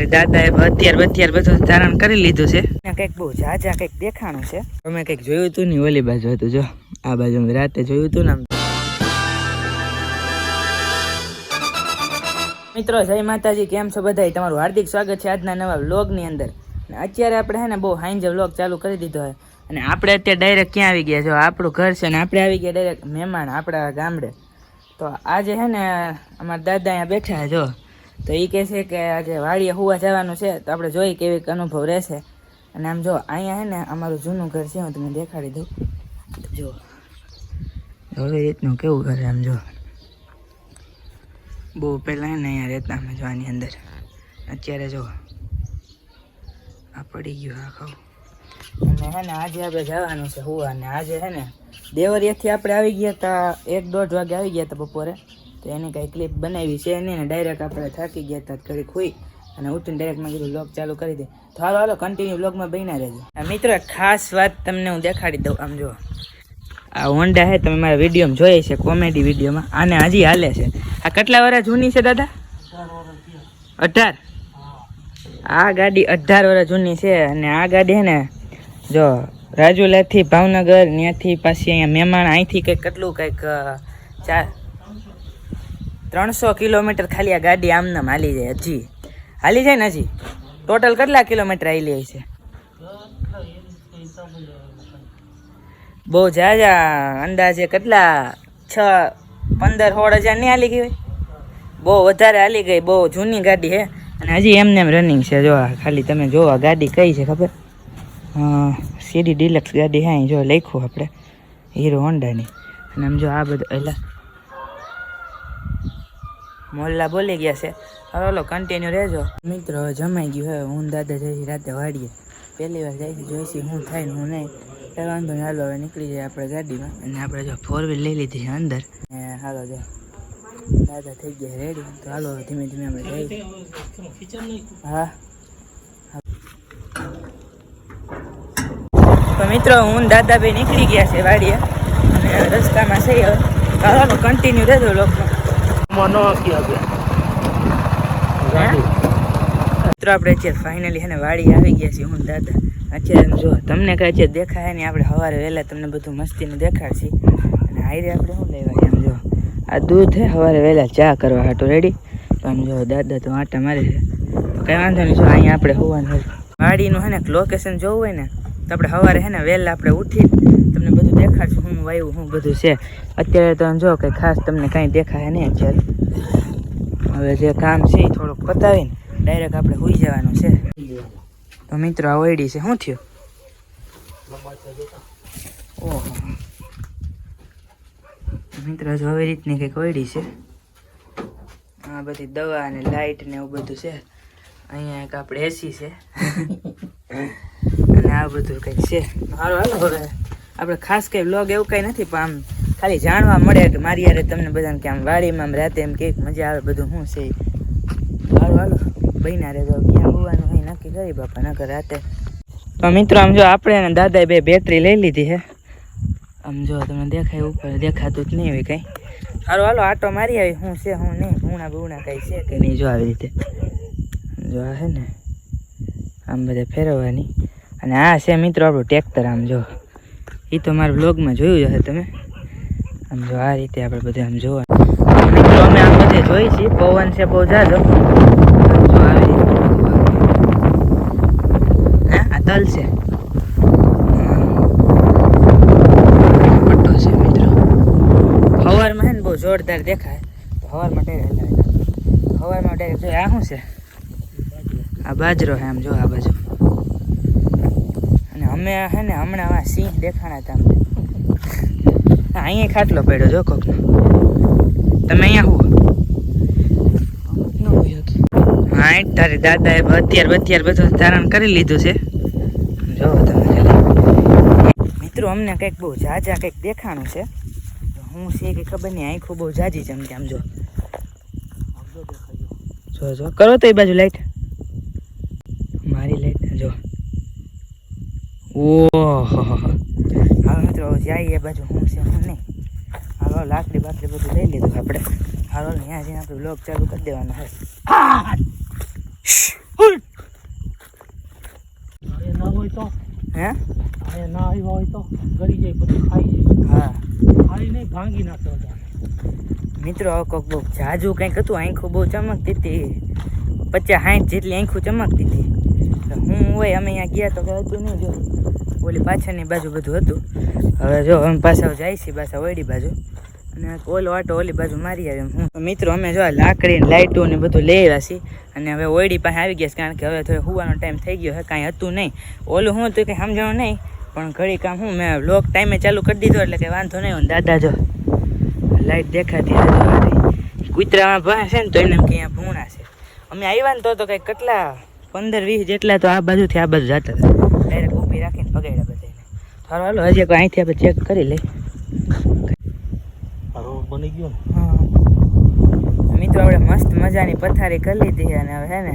દાદા એ અત્યાર બધું ધારણ કરી લીધું છે. કંઈક બહુ ઝાઝા કંઈક દેખાણું છે. તમે કંઈક જોયું હતું ને ઓલી બાજુ હતું, જો આ બાજુ રાતે જોયું હતું ને. મિત્રો જય માતાજી, કેમ છો બધા? તમારું હાર્દિક સ્વાગત છે આજના નવા વ્લોગની અંદર. અત્યારે આપણે હે ને બહુ હાઈન્જ વ્લોગ ચાલુ કરી દીધો હોય અને આપણે અત્યારે ડાયરેક્ટ ક્યાં આવી ગયા? જો આપણું ઘર છે ને આપણે આવી ગયા ડાયરેક્ટ મહેમાન આપણા ગામડે. તો આજે હે ને અમારા દાદા અહીંયા બેઠા જો, તો એ કહે છે કે આજે વાડીએ હુવા જવાનું છે, તો આપણે જોઈએ કેવી અનુભવ રહેશે. અને આમ જો અહીંયા હે ને અમારું જૂનું ઘર છે, હું તમને દેખાડી દઉં. જો એવી રીતનું કેવું ઘર આમ જો, બહુ પહેલાં ને અહીંયા રહેતા અમે જો આની અંદર. અત્યારે જો આ પડી ગયું આખો. અને હે ને આજે આપણે જવાનું છે હુવા. અને આજે હે ને દેવરિયાથી આપણે આવી ગયા હતા 1-1:30 વાગે આવી ગયા હતા બપોરે. તો એની કાંઈ ક્લિપ બનાવી છે નહીં ને, ડાયરેક્ટ આપણે થાકી ગયા હતા ઘડી ખોઈ અને ઉઠીને ડાયરેક્ટમાં કીધું વ્લોગ ચાલુ કરી દે. તો હાલો કન્ટિન્યુ વ્લોગમાં બન્યા રહેજો. મિત્રો ખાસ વાત તમને હું દેખાડી દઉં. આમ જો આ હોન્ડા હે, તમે મારા વિડીયોમાં જોઈએ છે, કોમેડી વિડીયોમાં. આને હજી હાલે છે. આ કેટલા વર્ષ જૂની છે દાદા? 18. આ ગાડી 18 વર્ષ જૂની છે. અને આ ગાડી હે ને જો રાજુલાથી ભાવનગર, ત્યાંથી પાછી અહીંયા મહેમાન, અહીંથી કંઈક કેટલું કંઈક 300 કિલોમીટર ખાલી આ ગાડી આમનામ હાલી જાય. હજી હાલી જાય ને, હજી ટોટલ કેટલા કિલોમીટર હાલી જાય છે? બહુ ઝાઝા, અંદાજે કેટલા 6-15-16 હજાર નહીં હાલી ગઈ હોય? બહુ વધારે હાલી ગઈ. બહુ જૂની ગાડી છે અને હજી એમને એમ રનિંગ છે. જો ખાલી તમે જો આ ગાડી કઈ છે ખબર? સીડી ડિલક્સ ગાડી હા, જો લખ્યું આપણે હીરો હોન્ડાની. અને આમ જો આ બધું એલા મોલ્લા બોલી ગયા છે. હાલો કન્ટિન્યુ રહેજો મિત્રો. હવે જમાઈ ગયું હવે હું દાદા જઈશ રાતે વાડીએ. પહેલી વાર જઈશ, જોઈશી હું થાય ને હું નહીં. એ વાંધો નહીં, હાલો હવે નીકળી જાય આપણે ગાડીમાં. અને આપણે જો 4 વ્હીલ લઈ લીધી છે અંદર. હાલો જો દાદા થઈ ગયા રેડી. તો હાલો ધીમે ધીમે આપણે જઈએ. હા તો મિત્રો હું દાદા ભાઈ નીકળી ગયા છે વાડીએ અને રસ્તામાં છે. હવે હાલો કન્ટિન્યુ રહેજો લોકો. મિત્રો આપણે અત્યારે ફાઇનલી હે ને વાડી આવી ગયા છીએ હું દાદા. અત્યારે જો તમને કાંઈ અત્યારે દેખાય ને, આપણે સવારે વહેલા તમને બધું મસ્તીનું દેખાડશી. અને હાઈરે આપણે શું લેવાય? આમ જો આ દૂધ છે, સવારે વહેલા ચા કરવા હાટું રેડી. તો આમ જો દાદા તો આટા મારે છે. તો કંઈ વાંધો નહીં, જો અહીંયા આપણે હોવાનું વાડીનું હે ને લોકેશન જોવું હોય ને તો આપણે સવારે હે ને વહેલા આપણે ઉઠી તમને બધું દેખાડશું, હું વાયું હું બધું છે. અત્યારે તો જો કંઈ ખાસ તમને કાંઈ દેખાય નહીં. અત્યારે હવે જે કામ છે એ થોડુંક પતાવીને ડાયરેક્ટ આપણે સુઈ જવાનું છે. તો મિત્રો આ ઓયડી છે, શું થયું? ઓહો મિત્રો જો આવી રીતની કંઈક ઓયડી છે. આ બધી દવા અને લાઇટ ને એવું બધું છે. અહીંયા એક આપણે એસી છે અને આ બધું કંઈક છે. હાલો હવે આપણે ખાસ કંઈ વ્લોગ એવું કંઈ નથી, પણ આમ ખાલી જાણવા મળે કે મારી યારે તમને બધાને કે આમ વાડીમાં આમ રાતે એમ કંઈક મજા આવે બધું શું છે. હાલો બન્યા રહેજો. ક્યાં હોવાનું હોય નક્કી કરી બાપા, નકર રાતે. તો મિત્રો આમ જો આપણે ને દાદાએ 2 બેટરી લઈ લીધી છે. આમ જો તમને દેખાય ઉપર, દેખાતું જ નહીં હોય કંઈ. હાલો આટો મારી આવી શું છે શું નહીં, ભૂણા કંઈ છે કે નહીં. જો આવી રીતે જો આ છે ને આમ બધે ફેરવવાની. અને આ છે મિત્રો આપણું ટ્રેક્ટર. આમ જો એ તો મારા વ્લોગમાં જોયું હશે તમે. આમ જો આ રીતે આપણે બધે આમ જોવાનું. મિત્રો અમે આમ બધે જોઈ છીએ, પવન છે બહુ જાજો. જો આવી રીતે આ તલ છે, પટ્ટો છે મિત્રો. સવારમાં છે ને બહુ જોરદાર દેખાય. તો સવારમાં ડાયરેક્ટ જોઈએ. આ શું છે? આ બાજરો છે. આમ જો આ બાજુ. અને અમે હે ને હમણાં સિંહ દેખાણા હતા અમને. અહીંયા ખાટલો પડ્યો જો કોક. તમે અહીંયા હું હા તારી દાદાએ અત્યારે બધું ધારણ કરી લીધું છે. જો તમે ખાલી મિત્રો અમને કંઈક બહુ ઝાઝા કંઈક દેખાણું છે. હું છે કે ખબર નહીં, આંખો બહુ ઝાઝી છે. આમ જો જો કરો તો એ બાજુ લાઈટ, મારી લાઈટ જો. ઓહો હા મિત્રો જઈએ એ બાજુ શું છે શું નહીં. હાલો લાકડી બાકડી બધું લઈ લીધું આપણે. હાલો ત્યાં જઈને આપણે વ્લોગ ચાલુ કરી દેવાનો હોય. હે અહીંયા ના આવ્યો હોય તો ગળી જાય પછી ખાઈ જાય. હા ખાઈ નહીં ભાંગી નાખતો હતા. મિત્રો હવે કોક બહુ જાજુ કંઈક હતું, આંખું બહુ ચમકતી હતી, 50-60 જેટલી આંખું ચમકતી હતી. હું હોય અમે અહીંયા ગયા તો કંઈ હતું નહીં, જો ઓલી પાછળની બાજુ બધું હતું. હવે જો અમે પાછા જાય છે પાછા ઓયડી બાજુ, અને ઓલો આટો ઓલી બાજુ મારી આવે. હું મિત્રો અમે જો લાકડી લાઇટો ને બધું લઈ આવ્યા છીએ, અને હવે ઓયડી પાસે આવી ગયા છે, કારણ કે હવે થોડો હુવાનો ટાઈમ થઈ ગયો છે, કાંઈ હતું નહીં. ઓલું હું તો કંઈ સમજાણું નહીં, પણ ઘડી કામ હું મેં વ્લોગ ટાઈમે ચાલુ કરી દીધો એટલે કંઈ વાંધો નહીં. દાદા જો લાઇટ દેખાતી કૂતરામાં ભા છે ને, તો એને કે અહીંયા ભૂણા છે. અમે આવ્યા ને તો કંઈક કેટલા 15-20 જેટલા તો આ બાજુથી આ બાજુ જતા હતા, ડાયરેક્ટ ઊભી રાખીને પગાડ્યા બધાને. સારું હાલો હજી કોઈ અહીંથી આપણે ચેક કરી લઈ. બની ગયો હા મિત્રો, આપણે મસ્ત મજાની પથારી કરી લીધી, અને હવે હે ને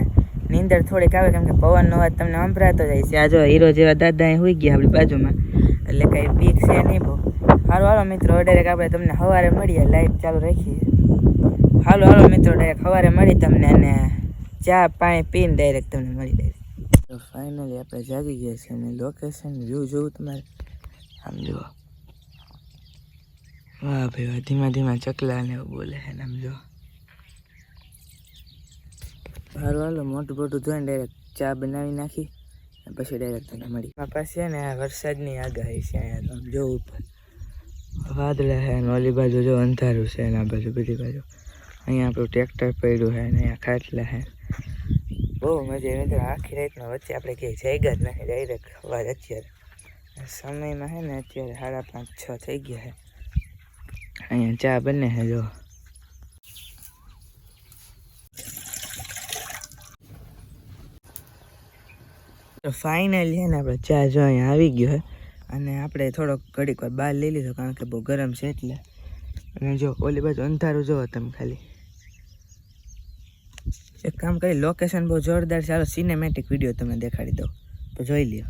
નીંદર થોડીક આવે, કેમ કે પવનનો અવાજ તમને સંભળાતો જાય છે. આ જો હીરો જેવા દાદા અહીં હોઈ ગયા આપણી બાજુમાં, એટલે કંઈ બીક છે નહીં બહુ. હાલો હાલો મિત્રો, ડાયરેક્ટ આપણે તમને સવારે મળીએ, લાઈટ ચાલુ રાખીએ. હાલો હાલો મિત્રો, ડાયરેક્ટ સવારે મળી તમને, અને ચા પાણી પીને ડાયરેક્ટ તમને મળી ડાયરેક્ટ. તો ફાઇનલી આપણે જાગી ગયા છે, અને લોકેશન વ્યૂ જોવું તમારે આમ જુઓ. વાહ ભાઈ વાહ, ધીમા ધીમા ચકલા ને એવું બોલે છે આમ જો. હારું હાલો મોટું મોટું ધોઈને ડાયરેક્ટ ચા બનાવી નાખી, પછી ડાયરેક્ટ તમને મળી. પાસે ને આ વરસાદની આગાહી છે અહીંયા, તો આમ જો ઉપર વાદળા છે, અને ઓલી બાજુ જો અંધારું છે, અને આ બાજુ બધી બાજુ અહીંયા આપણું ટ્રેક્ટર પડ્યું છે, અને અહીંયા ખાટલા છે. બહુ મજા આવી મિત્રો, આખી રાતમાં વચ્ચે આપણે ક્યાંય જગ્યા જ નથી, ડાયરેક્ટ અવાજ. અત્યારે સમયમાં છે ને અત્યારે 5:30-6 થઈ ગયા છે. અહીંયા ચા બને છે જો. ફાઇનલી છે ને આપણે ચા જો અહીંયા આવી ગયો છે, અને આપણે થોડોક ઘડીક વાર બહાર લઈ લીધો, કારણ કે બહુ ગરમ છે એટલે. અને જો ઓલી બાજુ અંધારું જોવો તમે ખાલી. એક કામ કરી, લોકેશન બહુ જોરદાર છે, ચાલો સિનેમેટિક વિડીયો તમને દેખાડી દઉં તો જોઈ લ્યો.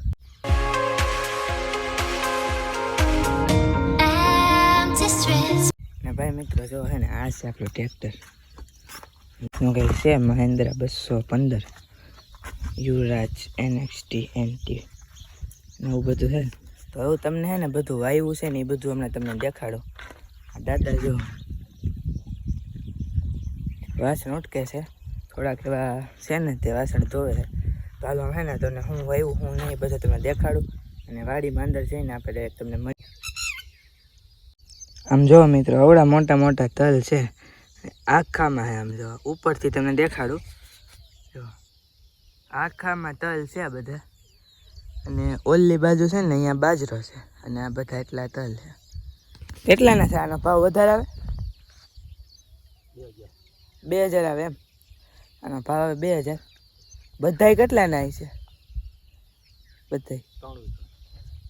ને ભાઈ મિત્રો જો છે ને, આ છે આપણું ટ્રેક્ટર. શું કંઈક છે મહેન્દ્રા 215 યુવરાજ NXT NT ને એવું બધું છે. તો એવું તમને છે ને બધું વાયવું છે ને એ બધું હમણાં તમને દેખાડો. દાદા જો વાસણ ઉટકે છે, થોડાક એવા છે ને તે વાસણ ધોવે છે. તો હાલો છે ને તમને હું વાયવું હું નહીં બધું તમને દેખાડું, અને વાડીમાં અંદર જઈને આપણે તમને મળી. આમ જો મિત્રો, આવડા મોટા મોટા તલ છે આખામાં છે. આમ જો ઉપરથી તમને દેખાડું, જો આખામાં તલ છે બધા, અને ઓલી બાજુ છે ને અહીંયા બાજરો છે, અને આ બધા એટલા તલ છે. કેટલાના છે આનો ભાવ વધારે આવે? 2000 આવે એમ. આનો ભાવ આવે 2000. બધાય કેટલાના આવી છે? બધાય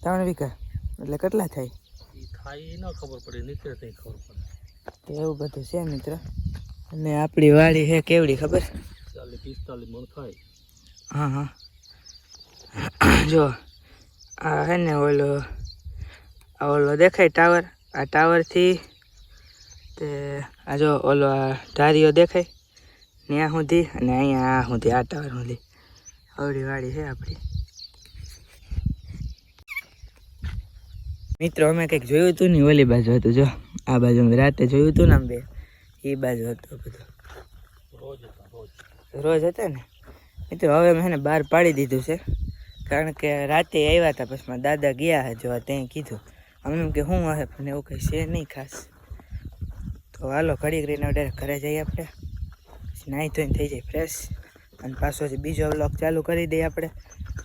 3 વીઘા એટલે કેટલા થાય? ખબર પડે, નીકળે તો ખબર પડે. એવું બધું છે મિત્ર. અને આપણી વાડી છે કેવડી ખબર? 40-45 મણ થાય. હા હા, જો આ હે ને ઓલો દેખાય ટાવર, આ ટાવરથી તે આ જો ઓલો આ ધારીઓ દેખાય ત્યાં સુધી, અને અહીંયા આ સુધી, આ ટાવર સુધી આવડી વાડી છે આપણી. મિત્રો અમે કંઈક જોયું હતું ને, ઓલી બાજુ હતું જો, આ બાજુ અમે રાતે જોયું હતું ને, આમ બે એ બાજુ હતું બધું. રોજ હતા ને મિત્રો. હવે મેં ને બહાર પાડી દીધું છે, કારણ કે રાતે આવ્યા હતા, પછી મારા દાદા ગયા છે જોવા, ત્યાં કીધું અમને એમ કે શું હશે, પણ એવું કંઈ છે નહીં ખાસ. તો હાલો ઘડીક રહીને ડાયરેક્ટ ઘરે જઈએ આપણે, નાહી ધોઈને થઈ જાય ફ્રેશ, અને પાછો બીજો વ્લોગ ચાલુ કરી દઈએ આપણે.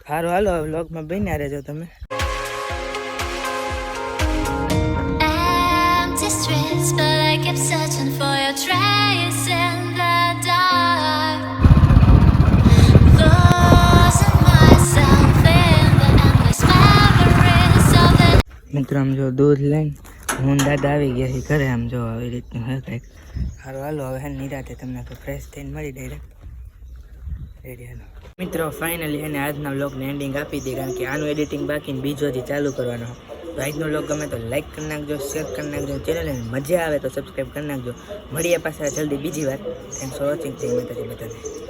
સારું હાલો વ્લોગમાં બન્યા રહેજો તમે. But I kept searching for your trace in the dark, losing myself in the endless memories of the. મિત્રો આમ જો દૂધ લઈને હું દાદા આવી ગયા છે ઘરે. આમ જો આવી રીતનું હે કંઈક. સારું હાલો હવે હે નિરાતે તમને ફ્રેશ થઈને મળી ડાયરેક્ટ રેડી. હાલો મિત્રો ફાઇનલી એને આજના વ્લોગને એન્ડિંગ આપી દઈએ, કારણ કે આનું એડિટિંગ બાકી ને બીજો હજી ચાલુ કરવાનો. તો આજનો વ્લોગ ગમે તો લાઈક કરી નાખજો, શેર કરી નાખજો, ચેનલને મજા આવે તો સબસ્ક્રાઈબ કરી નાખજો. મળીએ પાછા જલ્દી બીજી વાર. Thanks for watching. જય માતાજી બધાને.